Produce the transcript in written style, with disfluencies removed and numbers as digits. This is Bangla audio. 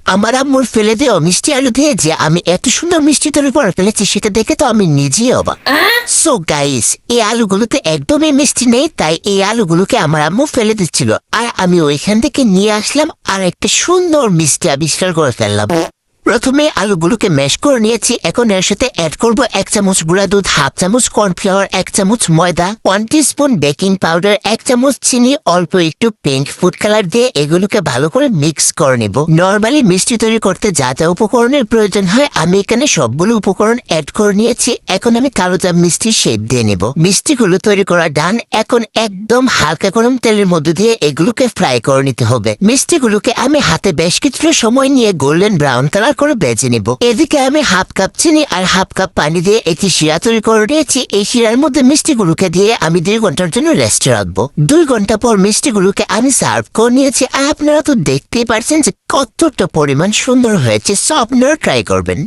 আমার আম্মুর ফেলে দেওয়া মিষ্টি আলু দিয়ে যে আমি এত সুন্দর মিষ্টি তৈরি করে ফেলেছি সেটা দেখে তো আমি নিজেই অবাক। সো গাইস, এই আলুগুলোতে একদমই মিষ্টি নেই, তাই এই আলুগুলোকে আমার আম্মু ফেলে দিচ্ছিল আর আমি ওইখান থেকে নিয়ে আসলাম আর একটা সুন্দর মিষ্টি আবিষ্কার করে ফেললাম। প্রথমে আলুগুলোকে ম্যাশ করে নিয়েছি। এখন এর সাথে অ্যাড করব 1 চামচ গুঁড়া দুধ, হাফ চামচ কর্নফ্লাওয়ার, 1 চামচ ময়দা, 1 টিস্পুন বেকিং পাউডার, 1 চামচ চিনি, অল্প একটু পিঙ্ক ফুড কালার দিয়ে এগুলোকে ভালো করে মিক্স করে নেব। নর্মালি মিষ্টি তৈরি করতে যা যা উপকরণের প্রয়োজন হয় আমি এখানে সবগুলো উপকরণ অ্যাড করে নিয়েছি। এখন আমি কালো জাম মিষ্টির শেপ দিয়ে নেব। মিষ্টিগুলো তৈরি করা ডান। এখন একদম হালকা গরম তেলের মধ্যে দিয়ে এগুলোকে ফ্রাই করে নিতে হবে। মিষ্টিগুলোকে আমি হাতে বেশ কিছুটা সময় নিয়ে গোল্ডেন ব্রাউন কালার করে বেজে নিব। এদিকে আমি হাফ কাপ চিনি আর হাফ কাপ পানি দিয়ে একটি শিরা তৈরি করে নিয়েছি। এই শিরার মধ্যে মিষ্টিগুলোকে দিয়ে আমি 2 ঘন্টার জন্য রেস্টে রাখবো। 2 ঘন্টা পর মিষ্টিগুলোকে আমি সার্ভ করে নিয়েছি আর আপনারা তো দেখতেই পারছেন যে কতটা পরিমাণ সুন্দর হয়েছে। সো আপনারা ট্রাই করবেন।